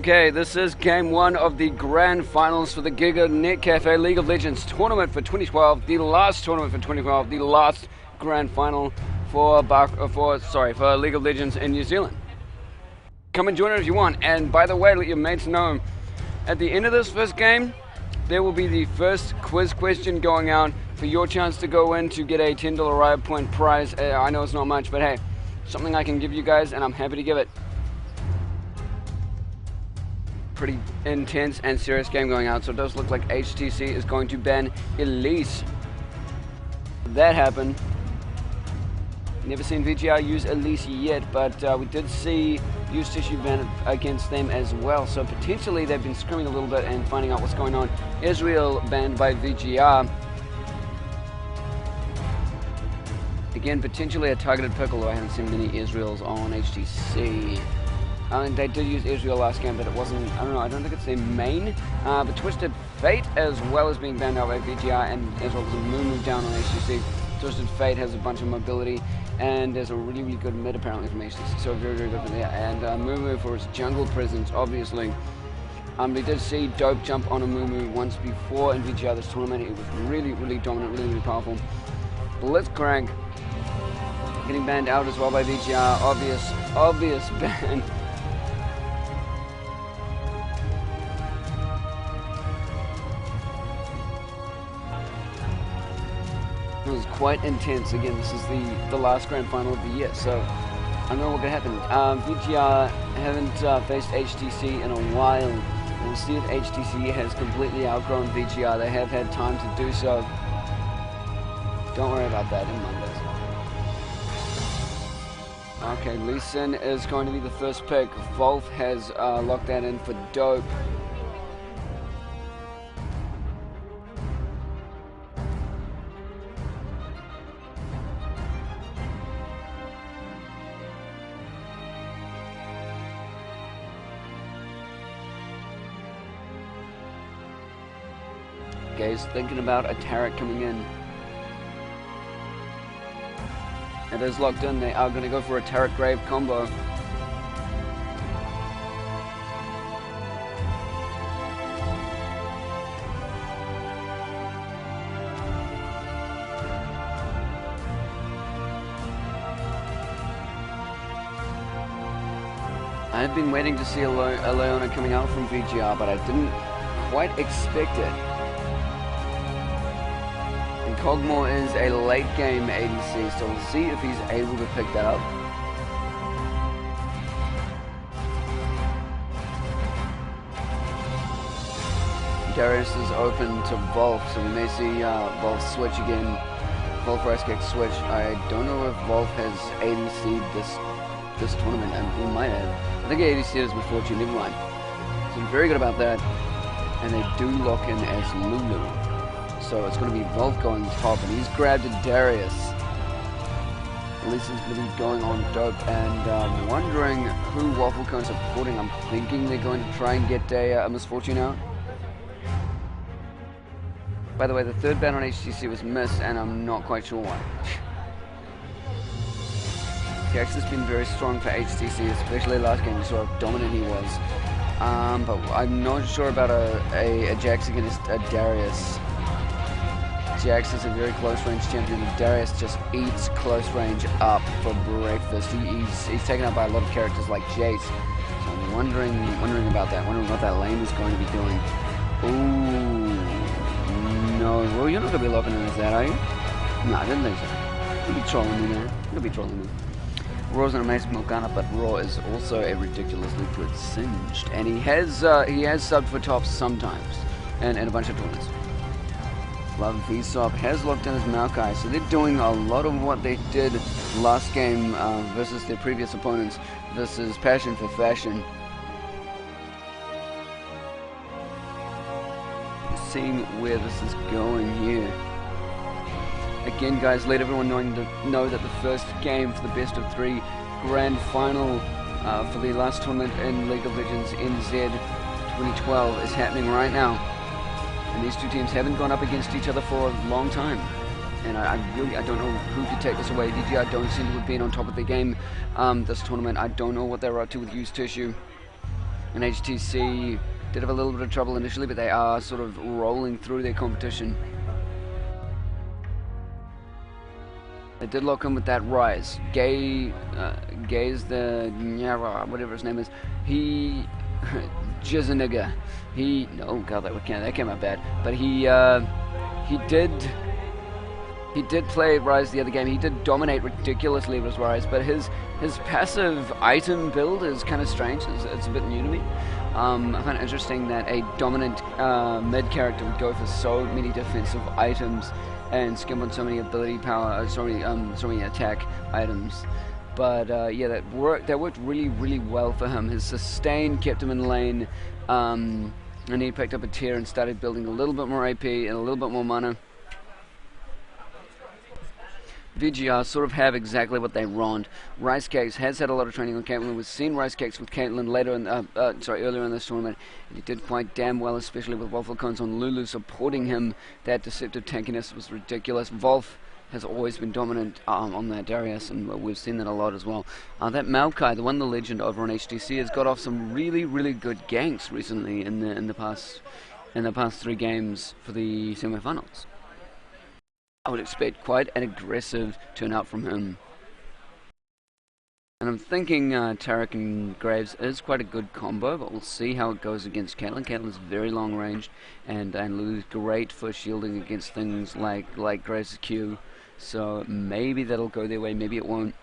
Okay, this is game one of the grand finals for the Giga Net Cafe League of Legends tournament for 2012. The last tournament for 2012, the last grand final for League of Legends in New Zealand. Come and join it if you want. And by the way, let your mates know, at the end of this first game, there will be the first quiz question going out for your chance to go in to get a $10 Riot Point prize. I know it's not much, but hey, something I can give you guys, and I'm happy to give it. Pretty intense and serious game going out, so it does look like HTC is going to ban Elise. That happened. Never seen VGR use Elise yet, but we did see use tissue ban against them as well, so potentially they've been scrimming a little bit and finding out what's going on. Israel banned by VGR. Again, potentially a targeted pick, although I haven't seen many Israels on HTC. They did use Israel last game, but it wasn't, I don't know, I don't think it's their main. But Twisted Fate, as well as being banned out by VGR, and as well as a Moo down on HTC. Twisted Fate has a bunch of mobility, and there's a really, really good mid apparently from HTC, so very, very good for there. And Moo for his jungle presence, obviously. We did see Dope jump on a Moo once before in VGR this tournament. It was really, really dominant, really, really powerful. Blitzcrank getting banned out as well by VGR, obvious ban. It was quite intense. Again, this is the last grand final of the year, so I don't know what could happen. VGR haven't faced HTC in a while. We'll see if HTC has completely outgrown VGR. They have had time to do so. Don't worry about that in Mondays. Okay, Lee Sin is going to be the first pick. Wolf has locked that in for Dope. He's thinking about a Tarek coming in. It is locked in. They are going to go for a Tarek Grave combo. I have been waiting to see a Leona coming out from VGR, but I didn't quite expect it. Cogmore is a late game ADC, so we'll see if he's able to pick that up. Darius is open to Volk, so we may see Volk switch again. Volk Ricekick switch. I don't know if Volk has ADC'd this tournament, and he might have. I think he ADC'd as Misfortune, never mind. So I'm very good about that. And they do lock in as Lulu. So it's going to be Volk going top, and he's grabbed a Darius. Elisa's going to be going on Dope, and wondering who WaffleCone's supporting. I'm thinking they're going to try and get a Misfortune out. By the way, the third ban on HTC was missed, and I'm not quite sure why. Jax has been very strong for HTC, especially last game. You saw how dominant he was. But I'm not sure about a Jax against a Darius. Jax is a very close range champion, and Darius just eats close range up for breakfast. He's taken up by a lot of characters like Jace. So I'm wondering about that. Wondering what that lane is going to be doing. Ooh, no. Well, you're not going to be locking in as that, are you? No, I didn't think so. You'll be trolling me, man. You'll be trolling me. Raw's an amazing Morgana, but Raw is also a ridiculously good Singed, and he has subbed for tops sometimes, and in a bunch of tournaments. Love Vsop has locked in his Maokai, so they're doing a lot of what they did last game versus their previous opponents. This is passion for fashion. Seeing where this is going here. Again, guys, let everyone know that the first game for the best of 3 grand final for the last tournament in League of Legends NZ 2012 is happening right now. And these two teams haven't gone up against each other for a long time. And I don't know who could take this away. VGR don't seem to have been on top of the game this tournament. I don't know what they're up to with used tissue. And HTC did have a little bit of trouble initially, but they are sort of rolling through their competition. They did lock in with that Rise. Gay's the whatever his name is. He Jizaniga. Oh god, that came out bad. But he did play Rise the other game. He did dominate ridiculously with Rise, but his passive item build is kind of strange. It's a bit new to me. I find it interesting that a dominant mid character would go for so many defensive items and skimp on so many ability power, so many attack items. But yeah, that worked really well for him. His sustain kept him in lane, and he picked up a tier and started building a little bit more AP and a little bit more mana. VGR sort of have exactly what they want. Rice Cakes has had a lot of training on Caitlyn. We've seen Rice Cakes with Caitlyn earlier in this tournament. And he did quite damn well, especially with Waffle Cones on Lulu supporting him. That deceptive tankiness was ridiculous. Wolf has always been dominant on that Darius, and we've seen that a lot as well. That Maokai, the one the legend over on HTC, has got off some really good ganks recently in the past 3 games for the semi-finals. I would expect quite an aggressive turnout from him. And I'm thinking Tarek and Graves is quite a good combo, but we'll see how it goes against Caitlyn. Caitlyn's very long ranged, and Lulu's great for shielding against things like Graves' Q. So maybe that'll go their way, maybe it won't.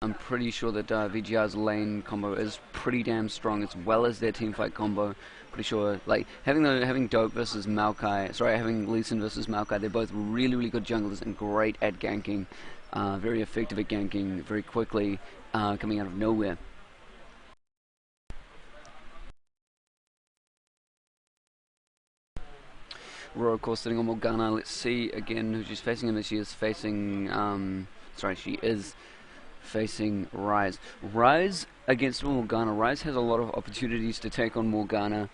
I'm pretty sure that VGR's lane combo is pretty damn strong, as well as their teamfight combo. Pretty sure, like, having Dope versus Maokai, having Lee Sin versus Maokai, they're both really good junglers and great at ganking. Very effective at ganking, very quickly, coming out of nowhere. Aurora, of course, sitting on Morgana. Let's see again who she's facing him. She is facing, she is facing Rise. Rise against Morgana. Rise has a lot of opportunities to take on Morgana,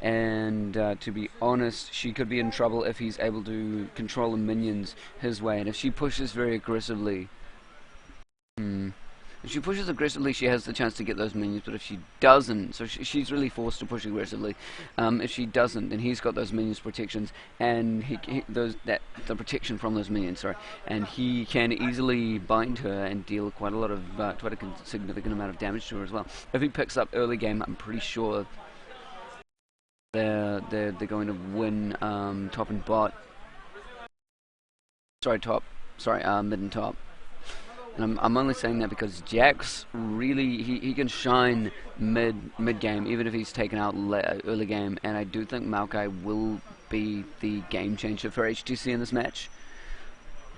and to be honest, she could be in trouble if he's able to control the minions his way. And if she pushes very aggressively, if she pushes aggressively, she has the chance to get those minions. But if she doesn't, so she's really forced to push aggressively. If she doesn't, then he's got those minions protections, and the protection from those minions. And he can easily bind her and deal quite a significant amount of damage to her as well. If he picks up early game, I'm pretty sure they're going to win top and bot. Mid and top. And I'm only saying that because Jax really, he can shine mid game, even if he's taken out early game, and I do think Maokai will be the game changer for HTC in this match.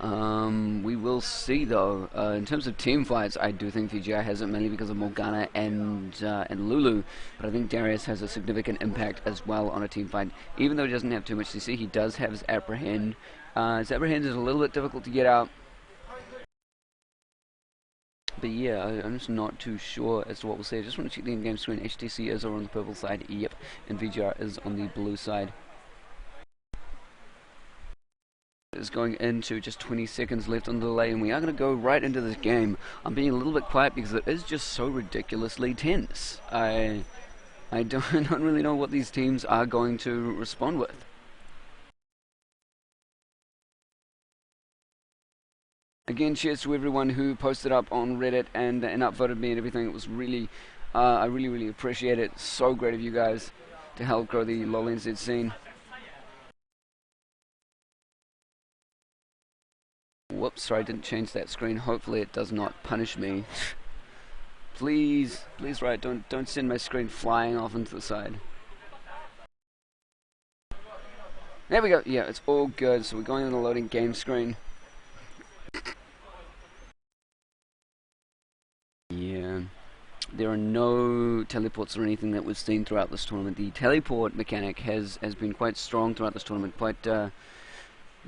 We will see though. In terms of team fights, I do think VGR has it mainly because of Morgana and Lulu, but I think Darius has a significant impact as well on a team fight. Even though he doesn't have too much CC, he does have his Apprehend. His Apprehend is a little bit difficult to get out. But yeah, I'm just not too sure as to what we'll see. I just want to check the in-game screen. HTC is over on the purple side, yep, and VGR is on the blue side. Is going into just 20 seconds left on the delay, and we are going to go right into this game. I'm being a little bit quiet because it is just so ridiculously tense. I don't really know what these teams are going to respond with. Again, cheers to everyone who posted up on Reddit and upvoted me and everything. It was really, I really appreciate it. So great of you guys to help grow the LoL NZ scene. Whoops, sorry, I didn't change that screen. Hopefully it does not punish me. Please, right, don't send my screen flying off into the side. There we go. Yeah, it's all good. So we're going on the loading game screen. Yeah, there are no teleports or anything that we've seen throughout this tournament. The teleport mechanic has been quite strong throughout this tournament.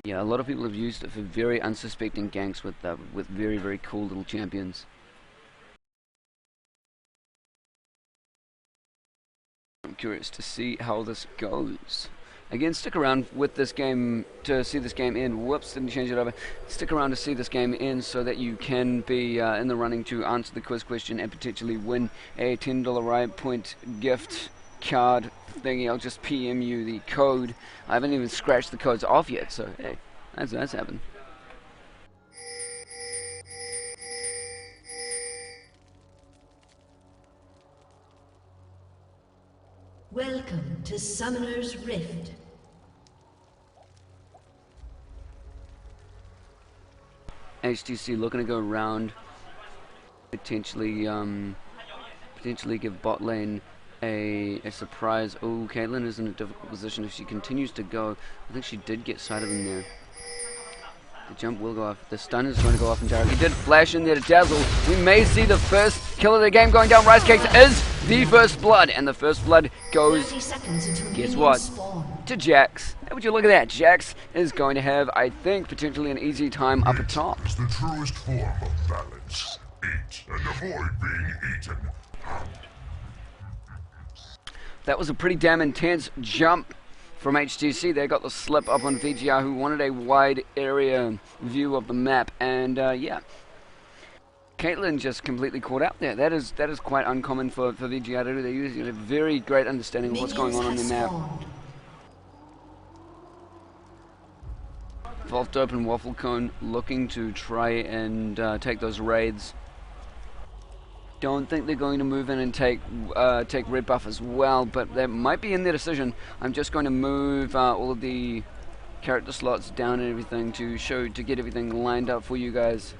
Yeah, a lot of people have used it for very unsuspecting ganks with very cool little champions. I'm curious to see how this goes. Again, stick around with this game to see this game end. Whoops, didn't change it over. Stick around to see this game end so that you can be in the running to answer the quiz question and potentially win a $10 Riot Point gift card thingy. I'll just PM you the code. I haven't even scratched the codes off yet, so hey, that's happened. Welcome to Summoner's Rift. HTC looking to go around, potentially give bot lane a surprise. Oh, Caitlyn is in a difficult position if she continues to go. I think she did get sight of him there. The jump will go off. The stun is going to go off in Jared. He did flash in there to dazzle. We may see the first kill of the game going down. Rice Cakes is the first blood, and the first blood goes, guess what, to Jax. Hey, would you look at that? Jax is going to have, I think, potentially an easy time up at top. It's the truest form of balance. Eat and avoid being eaten. That was a pretty damn intense jump from HTC. They got the slip up on VGR, who wanted a wide area view of the map, and yeah, Caitlyn just completely caught out there. That is quite uncommon for VGR to do. They usually have a very great understanding of what's going on the map. Vault open Waffle Cone looking to try and take those raids. Don't think they're going to move in and take red buff as well, but that might be in their decision. I'm just going to move all of the character slots down and everything to get everything lined up for you guys.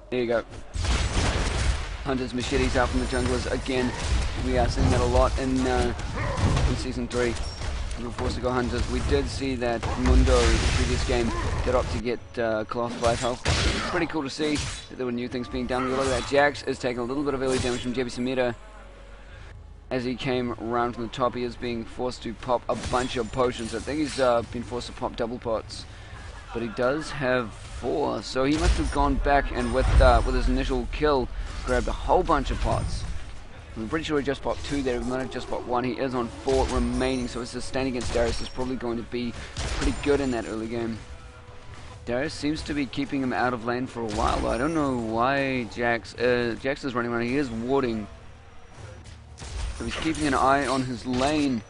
There you go. Hunter's machetes out from the junglers again. We are seeing that a lot in season 3. We were forced to go hunters. We did see that Mundo, the previous game, get up to get class 5 health. It's pretty cool to see that there were new things being done. Look at that. Jax is taking a little bit of early damage from JB Samira. As he came around from the top, he is being forced to pop a bunch of potions. I think he's been forced to pop double pots. But he does have 4, so he must have gone back and with his initial kill, grabbed a whole bunch of pots. I'm pretty sure he just popped 2 there. He might have just popped 1. He is on 4 remaining, so his sustain against Darius is probably going to be pretty good in that early game. Darius seems to be keeping him out of lane for a while, though. I don't know why Jax is running around. He is warding, so he's keeping an eye on his lane.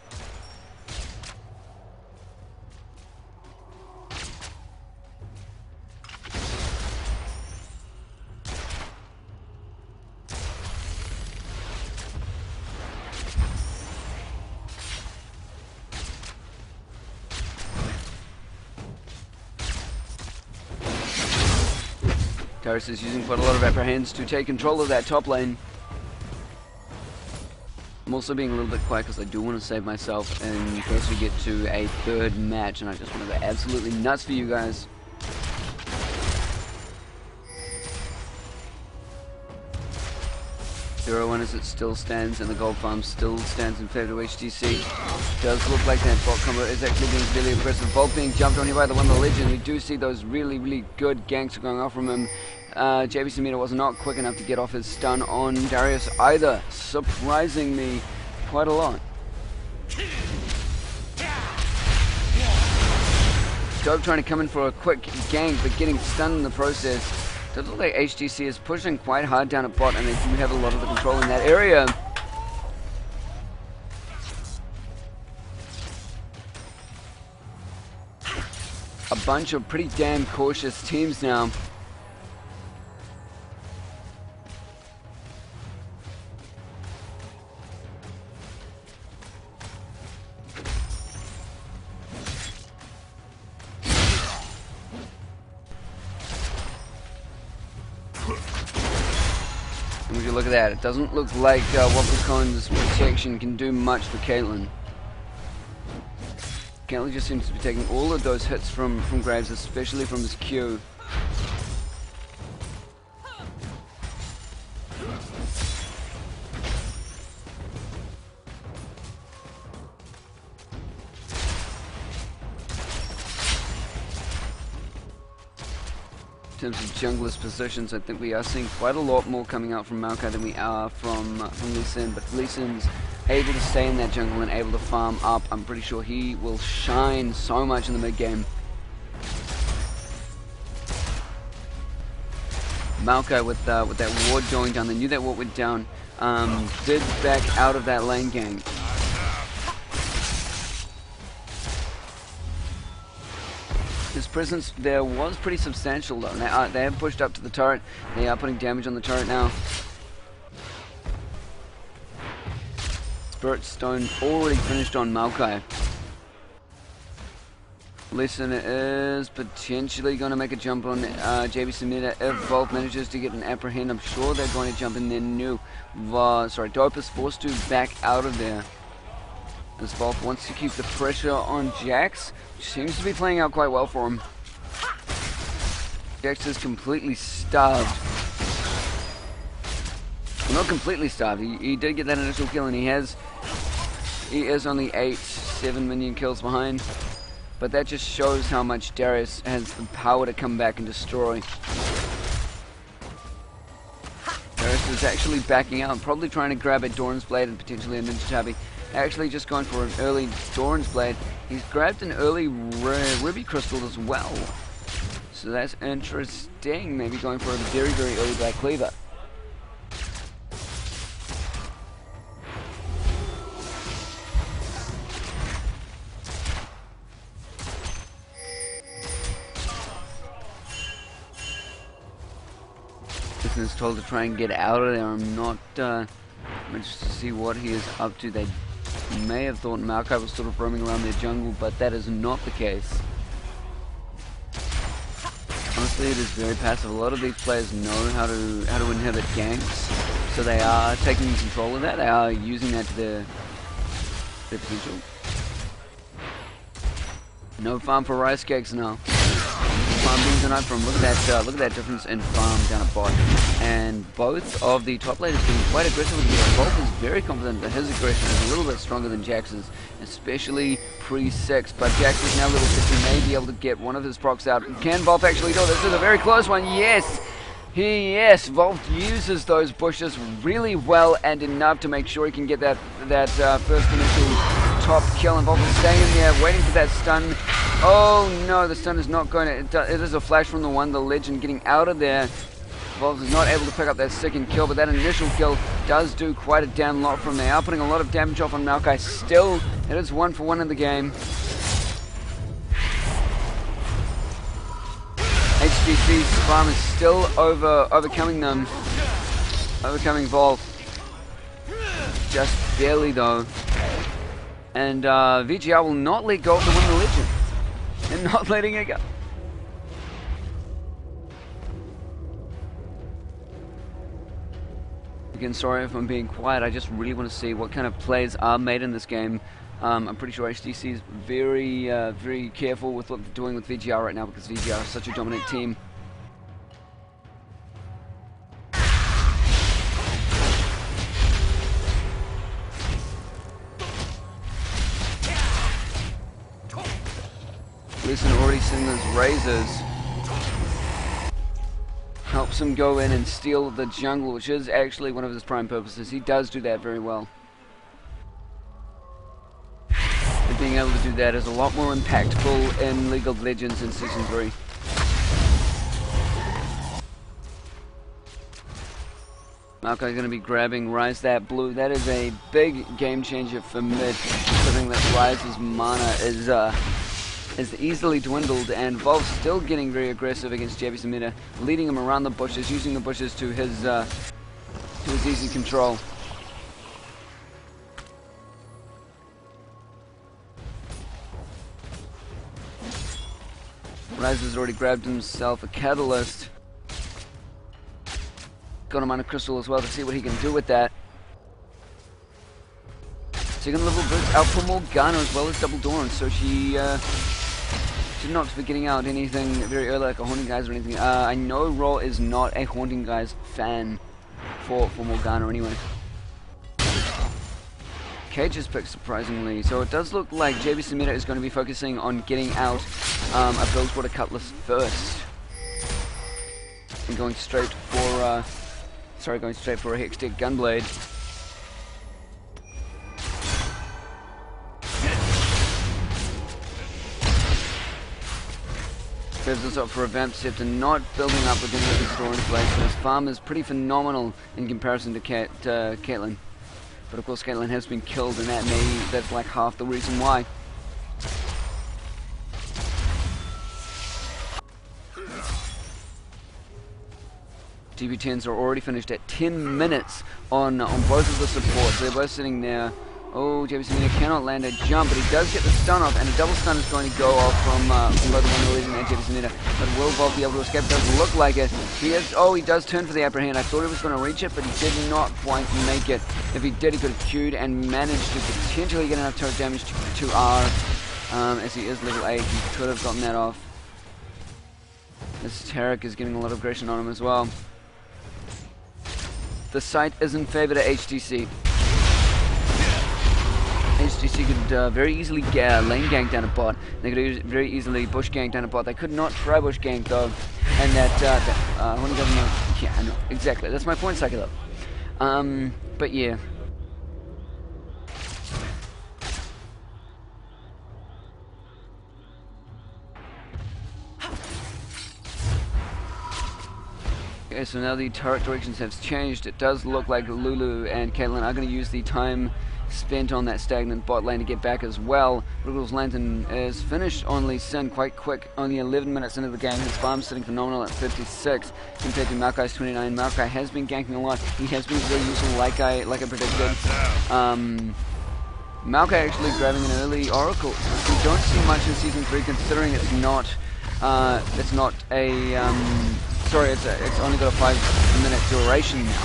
Darius is using quite a lot of apprehends to take control of that top lane. I'm also being a little bit quiet because I do want to save myself in case we get to a 3rd match, and I just want to go absolutely nuts for you guys. Zero-1 as it still stands, and the gold farm still stands in favor of HTC. Does look like that bot combo is actually being really aggressive. Bolt being jumped on here by the one of the legend. We do see those really good ganks going off from him. JB Samira was not quick enough to get off his stun on Darius either, surprising me quite a lot. Dope trying to come in for a quick gank, but getting stunned in the process. Does look like HTC is pushing quite hard down at bot, and they do have a lot of the control in that area. A bunch of pretty damn cautious teams now. And would you look at that? It doesn't look like Waffle Cone's protection can do much for Caitlyn. Caitlyn just seems to be taking all of those hits from Graves, especially from his Q. In terms of junglers positions, I think we are seeing quite a lot more coming out from Maokai than we are from Lee Sin, but Lee Sin's able to stay in that jungle and able to farm up, I'm pretty sure he will shine so much in the mid game. Maokai with that ward going down, they knew that ward went down, did back out of that lane gang. His presence there was pretty substantial though. They have pushed up to the turret, they are putting damage on the turret now. Spirit Stone already finished on Maokai. Listen is potentially going to make a jump on JB Samita if Volk manages to get an apprehend. I'm sure they're going to jump in there new. Dope is forced to back out of there. As Volk wants to keep the pressure on Jax, which seems to be playing out quite well for him. Jax is completely starved. Well, not completely starved. He did get that initial kill, and he is only 7 minion kills behind. But that just shows how much Darius has the power to come back and destroy. Darius is actually backing out, probably trying to grab a Doran's Blade and potentially a Ninja Tabi. Actually just going for an early Doran's Blade. He's grabbed an early Ruby Crystal as well. So that's interesting. Maybe going for a very, very early Black Cleaver. Is told to try and get out of there. I'm not interested to see what he is up to. They may have thought Maokai was sort of roaming around their jungle, but that is not the case. Honestly, it is very passive. A lot of these players know how to inhibit ganks, so they are taking control of that. They are using that to their potential. No farm for Rice Cakes now. Farm being denied from. Look at that difference in farm down at bot. And both of the top laners being quite aggressive with this. Bolt is very confident that his aggression is a little bit stronger than Jax's, especially pre-6. But Jax is now level 6. He may be able to get one of his procs out. Can Volk actually do it? This is a very close one. Yes! Yes, Volk uses those bushes really well and enough to make sure he can get that first initial top kill. And Volk is staying in there, waiting for that stun. Oh no, the stun is not going to... It is a flash from the legend getting out of there. Volk is not able to pick up that second kill, but that initial kill does do quite a damn lot from there. They are putting a lot of damage off on Maokai. Still, it is 1-for-1 in the game. HGC's farm is still overcoming them. Overcoming Volk. Just barely though. And VGR will not let go to win the legend. They're not letting it go. Again, sorry if I'm being quiet. I just really want to see what kind of plays are made in this game. I'm pretty sure HTC is very, very careful with what they're doing with VGR right now because VGR is such a dominant team. Listen, already seeing those razors. Helps him go in and steal the jungle, which is actually one of his prime purposes. He does do that very well. And being able to do that is a lot more impactful in League of Legends in Season 3. Maokai is going to be grabbing Rise that blue. That is a big game changer for mid, considering that Rise's mana is easily dwindled, and Volk's still getting very aggressive against JB Samita, leading him around the bushes, using the bushes to his easy control. Rise has already grabbed himself a catalyst. Got him on a crystal as well to see what he can do with that. Second level boost out for Morgana as well as Double Dawn, so she should not be getting out anything very early like a Haunting Guys or anything. I know Raw is not a Haunting Guys fan for Morgana anyway. Cage is picked surprisingly, so it does look like JB Samita is going to be focusing on getting out a Bilgewater Cutlass first. And going straight for a Hextech Gunblade. Grabs this up for a Vamp Scepter, not building up with any of the Storage Blades. So his farm is pretty phenomenal in comparison to Caitlyn. But of course Caitlyn has been killed, and that's like half the reason why. DB10s are already finished at 10 minutes on both of the supports. They're both sitting there. Oh, JB Semina cannot land a jump, but he does get the stun off, and a double stun is going to go off from both the Wonder Legion and JB Semina. But will Bob be able to escape? Doesn't look like it. He does turn for the upper hand. I thought he was going to reach it, but he did not quite make it. If he did, he could have queued and managed to potentially get enough turret damage to R. As he is level 8, he could have gotten that off. This Tarek is getting a lot of aggression on him as well. The site is in favor to HTC. HTC could very easily lane gank down a bot. They could very easily bush gank down a bot. They could not try bush gank though. And yeah, no, exactly. That's my point, Psycho. But yeah. Okay, so now the turret directions have changed. It does look like Lulu and Caitlyn are going to use the time spent on that stagnant bot lane to get back as well. Wriggle's Lantern is finished on Lee Sin quite quick, only 11 minutes into the game. His farm's sitting phenomenal at 56 compared to Maokai's 29. Maokai has been ganking a lot. He has been very useful like I predicted. Maokai actually grabbing an early Oracle. We don't see much in Season 3 considering it's not a it's only got a 5-minute duration now.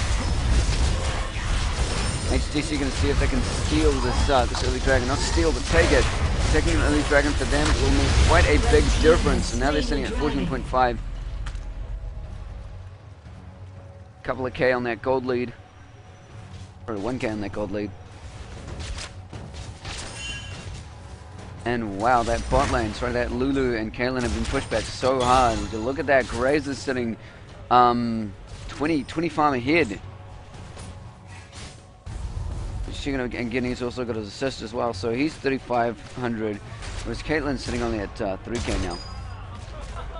HTC going to see if they can steal this early dragon. Not steal, but take it. Taking an early dragon for them will make quite a big difference. And now they're sitting at 14.5. Couple of K on that gold lead. Or 1K on that gold lead. And wow, that bot lane, that Lulu and Caitlyn have been pushed back so hard. Look at that, Graves is sitting 20 farm ahead. And Guinea's also got his assist as well, so he's 3,500, whereas Caitlyn's sitting only at 3K now.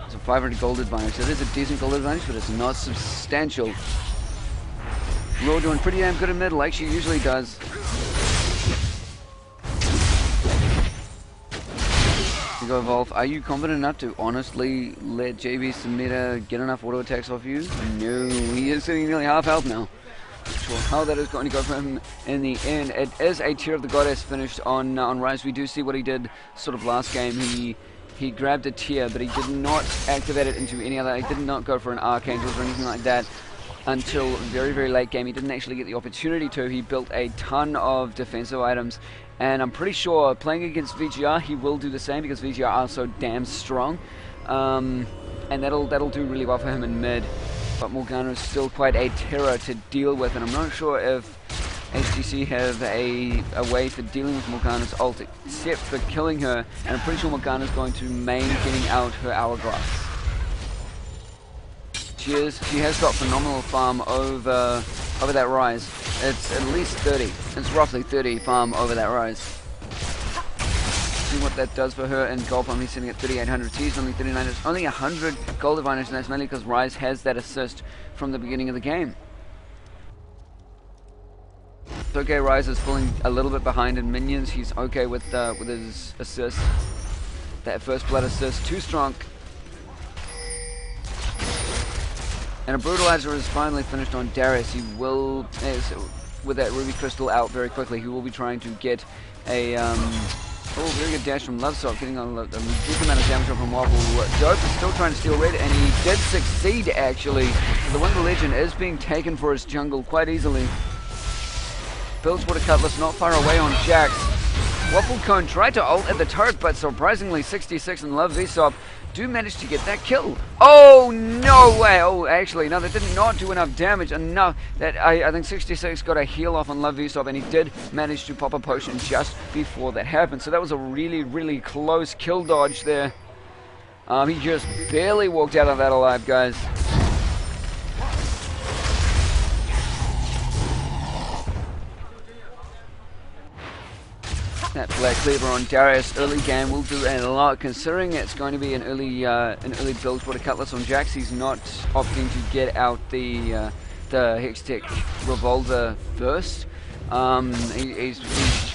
It's a 500 gold advantage. It is a decent gold advantage, but it's not substantial. Raw doing pretty damn good in mid, like she usually does. Go Evolve. Are you confident enough to honestly let JB Semina get enough auto attacks off you? No, he is sitting nearly half health now. Not sure how that is going to go for him in the end. It is a Tear of the Goddess finished on Rise. We do see what he did sort of last game. He grabbed a Tear, but he did not activate it into any other. He did not go for an Archangel or anything like that until very, very late game. He didn't actually get the opportunity to. He built a ton of defensive items. And I'm pretty sure playing against VGR, he will do the same because VGR are so damn strong. And that'll do really well for him in mid. But Morgana is still quite a terror to deal with, and I'm not sure if HTC have a way for dealing with Morgana's ult except for killing her, and I'm pretty sure Morgana's going to main getting out her Hourglass. She has got phenomenal farm over that Rise. It's at least 30. It's roughly 30 farm over that Rise. See what that does for her in gold farm. He's sitting at 3,800. She's only 39. It's only 100 gold advantage, and that's mainly because Rise has that assist from the beginning of the game. It's okay, Rise is falling a little bit behind in minions. He's okay with his assist. That first blood assist, too strong. And a Brutalizer is finally finished on Darius. He will, with that Ruby Crystal out very quickly, he will be trying to get a, very good dash from Lovesoft, getting a decent amount of damage from Wobble. Dope is still trying to steal red, and he did succeed, actually. So the Wonder Legion is being taken for his jungle quite easily. Builds Water Cutlass not far away on Jax. Waffle Cone tried to ult at the turret, but surprisingly 66 and Love Vsop do manage to get that kill. Oh, no way. Oh, actually, no, that did not do enough damage. Enough that I think 66 got a heal off on Love Vsop, and he did manage to pop a potion just before that happened. So that was a really, really close kill dodge there. He just barely walked out of that alive, guys. That Black Cleaver on Darius early game will do a lot, considering it's going to be an early build for the Cutlass on Jax. He's not opting to get out the Hextech Revolver first. He's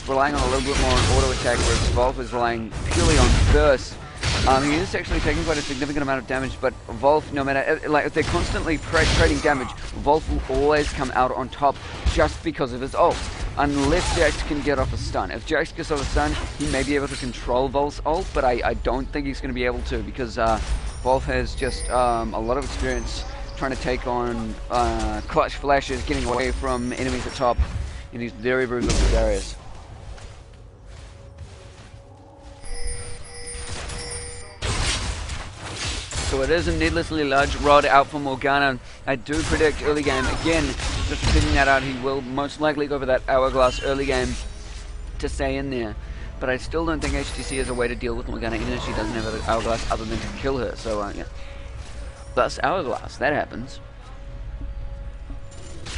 relying on a little bit more on auto attack, whereas Wolf is relying purely on burst. He is actually taking quite a significant amount of damage, but Wolf, no matter, like, if they're constantly trading damage, Wolf will always come out on top just because of his ult. Unless Jax can get off a stun. If Jax gets off a stun, he may be able to control Wolf's ult, but I don't think he's going to be able to, because Wolf has just a lot of experience trying to take on clutch flashes, getting away from enemies at top, and he's very, very good for Darius. So it is a needlessly large rod out for Morgana. I do predict early game, again, just figuring that out, he will most likely go for that Hourglass early game to stay in there. But I still don't think HTC has a way to deal with Morgana, even if she doesn't have an Hourglass other than to kill her. So, yeah. Plus Hourglass, that happens.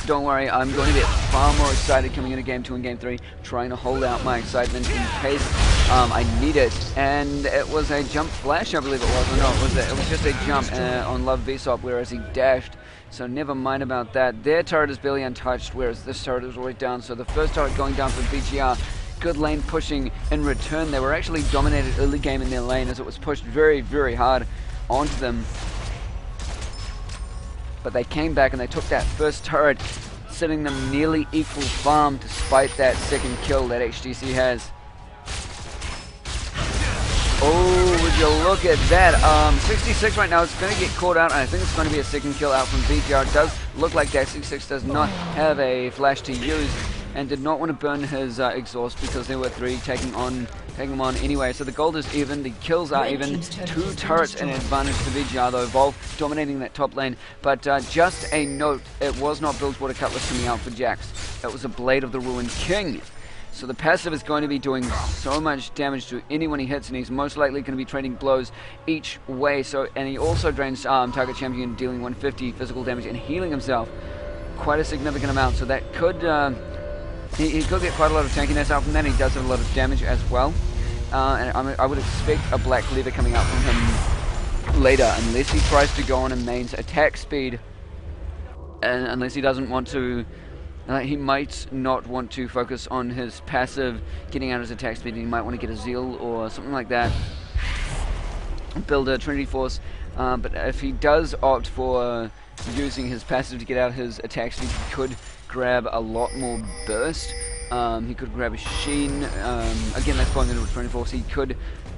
Don't worry, I'm going to get far more excited coming into Game 2 and Game 3, trying to hold out my excitement in case I need it. And it was a jump flash, I believe it was, or no, it was just a jump on Love Vsop, whereas he dashed. So never mind about that. Their turret is barely untouched, whereas this turret is already down. So the first turret going down for VGR. Good lane pushing in return. They were actually dominated early game in their lane as it was pushed very, very hard onto them. But they came back and they took that first turret, sitting them nearly equal farm despite that second kill that HTC has. Oh, would you look at that? 66 right now, it's going to get caught out, and I think it's going to be a second kill out from VGR. It does look like that 66 does not have a flash to use, and did not want to burn his exhaust because there were 3 taking him on anyway. So the gold is even, the kills are even. 2 turrets in advantage to VGR though, Wolf dominating that top lane. But just a note, it was not Bilgewater Cutlass coming out for Jax. It was a Blade of the Ruined King. So the passive is going to be doing so much damage to anyone he hits, and he's most likely going to be trading blows each way. So, and he also drains target champion, dealing 150 physical damage and healing himself quite a significant amount. So that could he could get quite a lot of tankiness out from that. He does have a lot of damage as well. And I would expect a Black Cleaver coming out from him later, unless he tries to go on and mains attack speed, and unless he doesn't want to. He might not want to focus on his passive, getting out his attack speed. He might want to get a Zeal or something like that. Build a Trinity Force. But if he does opt for using his passive to get out his attack speed, he could grab a lot more burst. He could grab a Sheen. Again, that's going into a Trinity Force. He could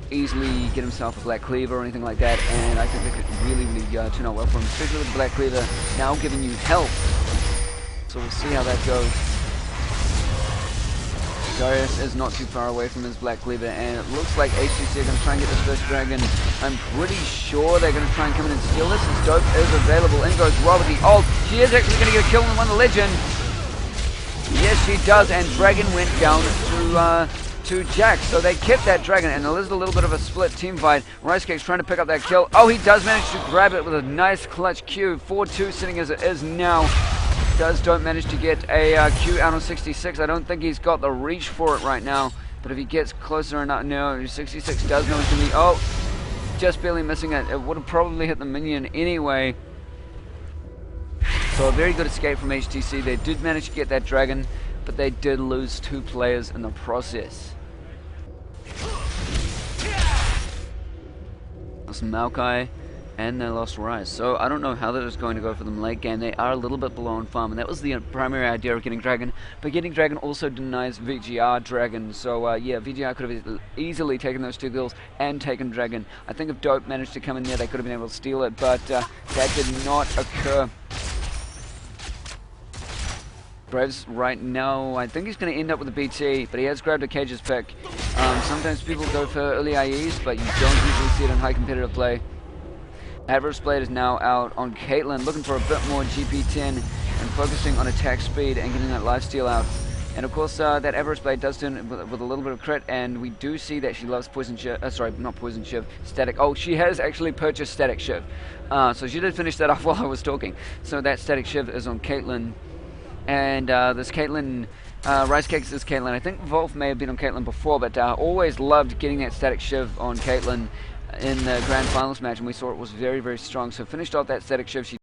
easily get himself a Black Cleaver or anything like that. And I think that could really, really turn out well for him, especially with the Black Cleaver now giving you health. So we'll see how that goes. Darius is not too far away from his Black Cleaver, and it looks like HTC are going to try and get this first dragon. I'm pretty sure they're going to try and come in and steal this, as Dope is available. In goes Rob with the ult. She is actually going to get a kill and win the legend. Yes, she does, and dragon went down to Jax. So they kept that dragon, and there's a little bit of a split team fight. Ricecake's trying to pick up that kill. Oh, he does manage to grab it with a nice clutch Q. 4-2 sitting as it is now. Don't manage to get a Q out on 66. I don't think he's got the reach for it right now. But if he gets closer enough, no, 66 does know he's going to be, oh, just barely missing it. It would have probably hit the minion anyway. So a very good escape from HTC. They did manage to get that dragon, but they did lose 2 players in the process. That's Maokai. And they lost Rise. So I don't know how that is going to go for them late game. They are a little bit below on farm, and that was the primary idea of getting Dragon. But getting Dragon also denies VGR Dragon. So yeah, VGR could have easily taken those 2 kills and taken Dragon. I think if Dope managed to come in there, they could have been able to steal it, but that did not occur. Braves right now, I think he's going to end up with a BT, but he has grabbed a Cage's pick. Sometimes people go for early IEs, but you don't usually see it in high competitive play. Adverse Blade is now out on Caitlyn, looking for a bit more GP10 and focusing on attack speed and getting that lifesteal out. And of course, that Adverse Blade does turn with a little bit of crit, and we do see that she loves Poison Shiv. Sorry, not Poison Shiv, Static. Oh, she has actually purchased Static Shiv. So she did finish that off while I was talking. So that Static Shiv is on Caitlyn. And this Caitlyn Rice Cakes is Caitlyn. I think Wolf may have been on Caitlyn before, but always loved getting that static shiv on Caitlyn in the grand finals match, and we saw it was very, very strong. So finished off that static shiv. She